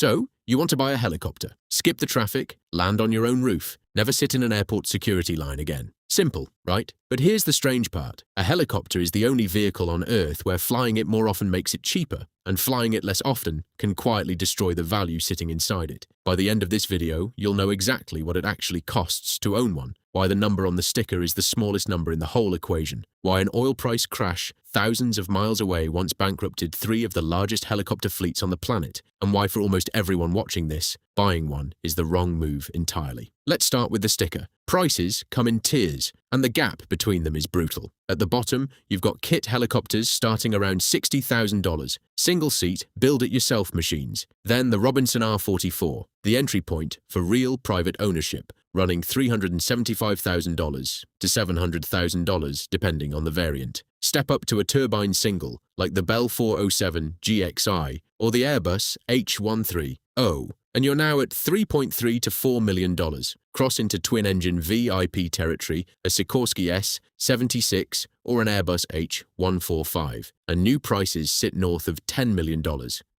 So, you want to buy a helicopter, skip the traffic, land on your own roof, never sit in an airport security line again. Simple, right? But here's the strange part. A helicopter is the only vehicle on Earth where flying it more often makes it cheaper, and flying it less often can quietly destroy the value sitting inside it. By the end of this video, you'll know exactly what it actually costs to own one, why the number on the sticker is the smallest number in the whole equation, why an oil price crash thousands of miles away once bankrupted 3 of the largest helicopter fleets on the planet, and why for almost everyone watching this, buying one is the wrong move entirely. Let's start with the sticker. Prices come in tiers, and the gap between them is brutal. At the bottom, you've got kit helicopters starting around $60,000, single-seat, build-it-yourself machines. Then the Robinson R44, the entry point for real private ownership, running $375,000 to $700,000 depending on the variant. Step up to a turbine single like the Bell 407 GXI or the Airbus H130, and you're now at $3.3 to $4 million. Cross into twin-engine VIP territory, a Sikorsky S-76 or an Airbus H145, and new prices sit north of $10 million,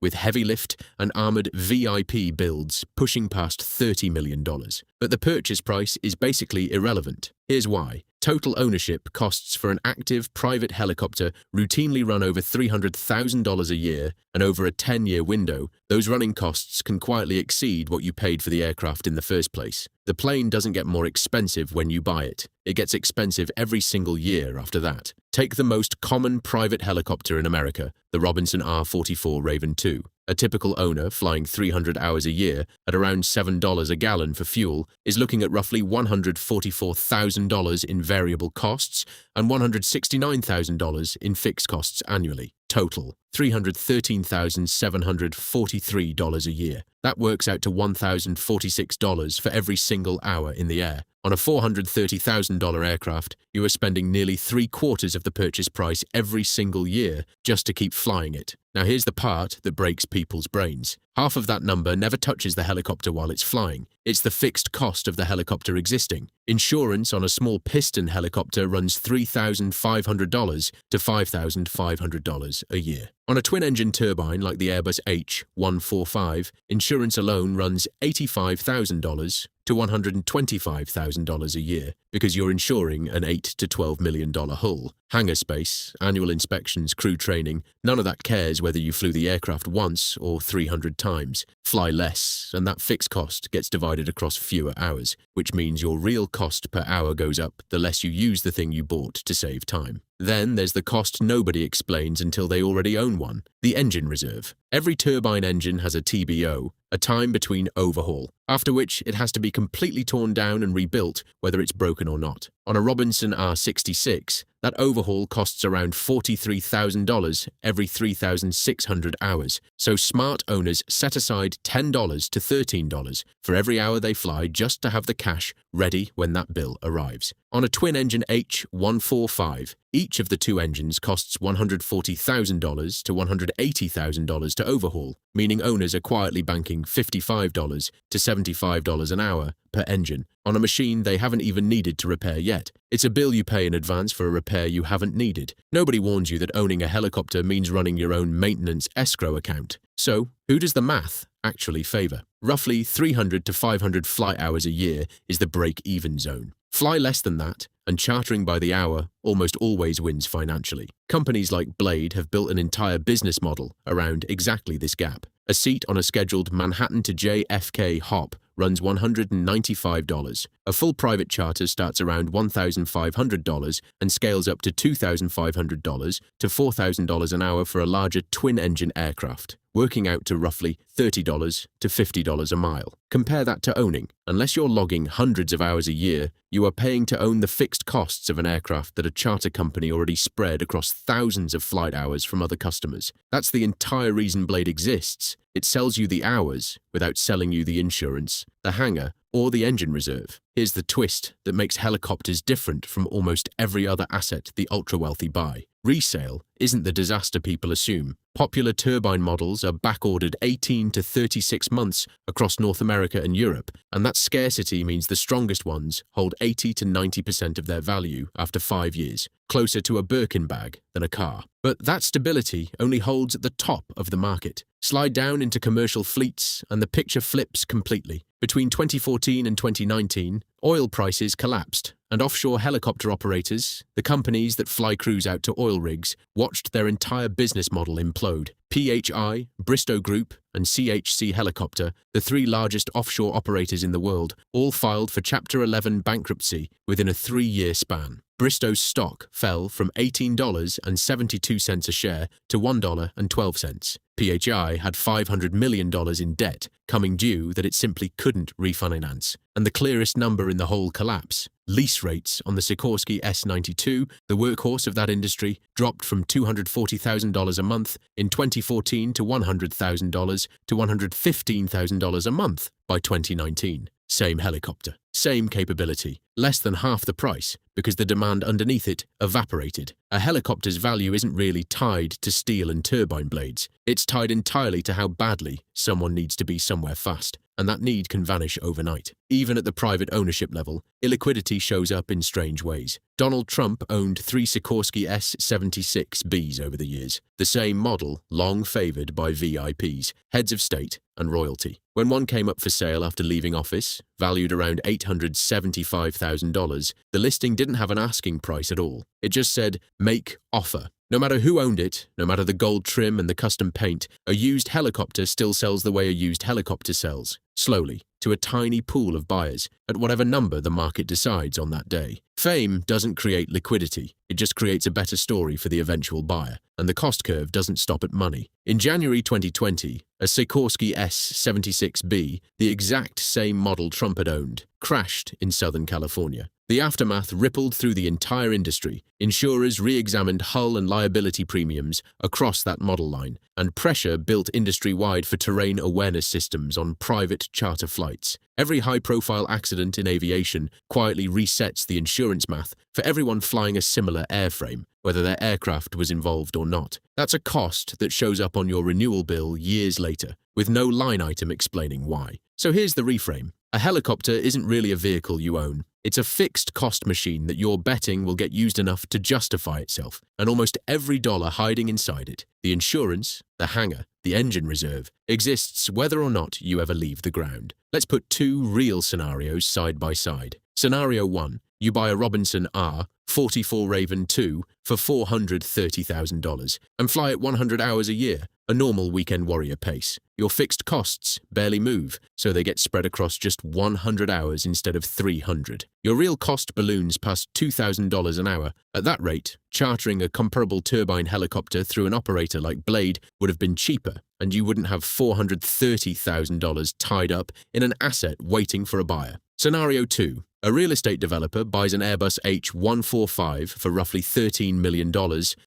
with heavy lift and armoured VIP builds pushing past $30 million. But the purchase price is basically irrelevant. Here's why. Total ownership costs for an active private helicopter routinely run over $300,000 a year, and over a 10-year window, those running costs can quietly exceed what you paid for the aircraft in the first place. The plane doesn't get more expensive when you buy it. It gets expensive every single year after that. Take the most common private helicopter in America, the Robinson R44 Raven II. A typical owner flying 300 hours a year at around $7 a gallon for fuel is looking at roughly $144,000 in variable costs and $169,000 in fixed costs annually. Total, $313,743 a year. That works out to $1,046 for every single hour in the air. On a $430,000 aircraft, you are spending nearly 3/4 of the purchase price every single year just to keep flying it. Now here's the part that breaks people's brains. Half of that number never touches the helicopter while it's flying. It's the fixed cost of the helicopter existing. Insurance on a small piston helicopter runs $3,500 to $5,500 a year. On a twin-engine turbine like the Airbus H145, insurance alone runs $85,000 to $125,000 a year because you're insuring an $8 to $12 million hull. Hangar space, annual inspections, crew training, none of that cares whether you flew the aircraft once or 300 times. Fly less, and that fixed cost gets divided across fewer hours, which means your real cost per hour goes up the less you use the thing you bought to save time. Then there's the cost nobody explains until they already own one, the engine reserve. Every turbine engine has a TBO, a time between overhaul, after which it has to be completely torn down and rebuilt whether it's broken or not. On a Robinson R66, that overhaul costs around $43,000 every 3,600 hours, so smart owners set aside $10 to $13 for every hour they fly just to have the cash ready when that bill arrives. On a twin-engine H145, each of the 2 engines costs $140,000 to $180,000 to overhaul, meaning owners are quietly banking $55 to $75 an hour per engine on a machine they haven't even needed to repair yet. It's a bill you pay in advance for a repair you haven't needed. Nobody warns you that owning a helicopter means running your own maintenance escrow account. So, who does the math actually favour? Roughly 300 to 500 flight hours a year is the break-even zone. Fly less than that, and chartering by the hour almost always wins financially. Companies like Blade have built an entire business model around exactly this gap. A seat on a scheduled Manhattan to JFK hop runs $195. A full private charter starts around $1,500 and scales up to $2,500 to $4,000 an hour for a larger twin-engine aircraft, working out to roughly $30 to $50 a mile. Compare that to owning. Unless you're logging hundreds of hours a year, you are paying to own the fixed costs of an aircraft that a charter company already spread across thousands of flight hours from other customers. That's the entire reason Blade exists. It sells you the hours without selling you the insurance, the hangar, or the engine reserve. Here's the twist that makes helicopters different from almost every other asset the ultra-wealthy buy. Resale isn't the disaster people assume. Popular turbine models are backordered 18 to 36 months across North America and Europe, and that scarcity means the strongest ones hold 80 to 90% of their value after 5 years, closer to a Birkin bag than a car. But that stability only holds at the top of the market. Slide down into commercial fleets and the picture flips completely. Between 2014 and 2019, oil prices collapsed, and offshore helicopter operators, the companies that fly crews out to oil rigs, watched their entire business model implode. PHI, Bristow Group, and CHC Helicopter, the 3 largest offshore operators in the world, all filed for Chapter 11 bankruptcy within a 3-year span. Bristow's stock fell from $18.72 a share to $1.12. PHI had $500 million in debt coming due that it simply couldn't refinance. And the clearest number in the whole collapse, lease rates on the Sikorsky S-92, the workhorse of that industry, dropped from $240,000 a month in 2014 to $100,000 to $115,000 a month by 2019. Same helicopter, same capability, less than half the price because the demand underneath it evaporated. A helicopter's value isn't really tied to steel and turbine blades. It's tied entirely to how badly someone needs to be somewhere fast, and that need can vanish overnight. Even at the private ownership level, illiquidity shows up in strange ways. Donald Trump owned 3 Sikorsky S-76Bs over the years, the same model long favored by VIPs, heads of state, and royalty. When one came up for sale after leaving office, valued around $875,000, the listing didn't have an asking price at all. It just said, "Make offer." No matter who owned it, no matter the gold trim and the custom paint, a used helicopter still sells the way a used helicopter sells, slowly, to a tiny pool of buyers, at whatever number the market decides on that day. Fame doesn't create liquidity, it just creates a better story for the eventual buyer, and the cost curve doesn't stop at money. In January 2020, a Sikorsky S-76B, the exact same model Trump had owned, crashed in Southern California. The aftermath rippled through the entire industry. Insurers re-examined hull and liability premiums across that model line, and pressure built industry-wide for terrain awareness systems on private charter flights. Every high-profile accident in aviation quietly resets the insurance math for everyone flying a similar airframe, whether their aircraft was involved or not. That's a cost that shows up on your renewal bill years later, with no line item explaining why. So here's the reframe. A helicopter isn't really a vehicle you own. It's a fixed cost machine that you're betting will get used enough to justify itself, and almost every dollar hiding inside it, the insurance, the hangar, the engine reserve, exists whether or not you ever leave the ground. Let's put 2 real scenarios side by side. Scenario 1. You buy a Robinson R 44 Raven 2 for $430,000 and fly it 100 hours a year, a normal weekend warrior pace. Your fixed costs barely move, so they get spread across just 100 hours instead of 300. Your real cost balloons past $2,000 an hour. At that rate, chartering a comparable turbine helicopter through an operator like Blade would have been cheaper, and you wouldn't have $430,000 tied up in an asset waiting for a buyer. Scenario 2. A real estate developer buys an Airbus H145 for roughly $13 million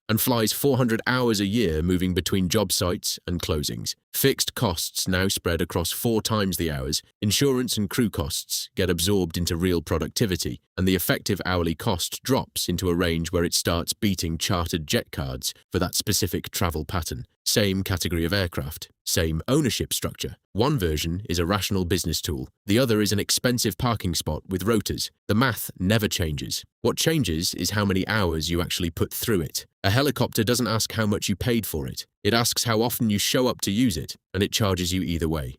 and flies 400 hours a year moving between job sites and closings. Fixed costs now spread across 4 times the hours, insurance and crew costs get absorbed into real productivity, and the effective hourly cost drops into a range where it starts beating chartered jet cards for that specific travel pattern. Same category of aircraft, same ownership structure. One version is a rational business tool. The other is an expensive parking spot with rotors. The math never changes. What changes is how many hours you actually put through it. A helicopter doesn't ask how much you paid for it. It asks how often you show up to use it, and it charges you either way.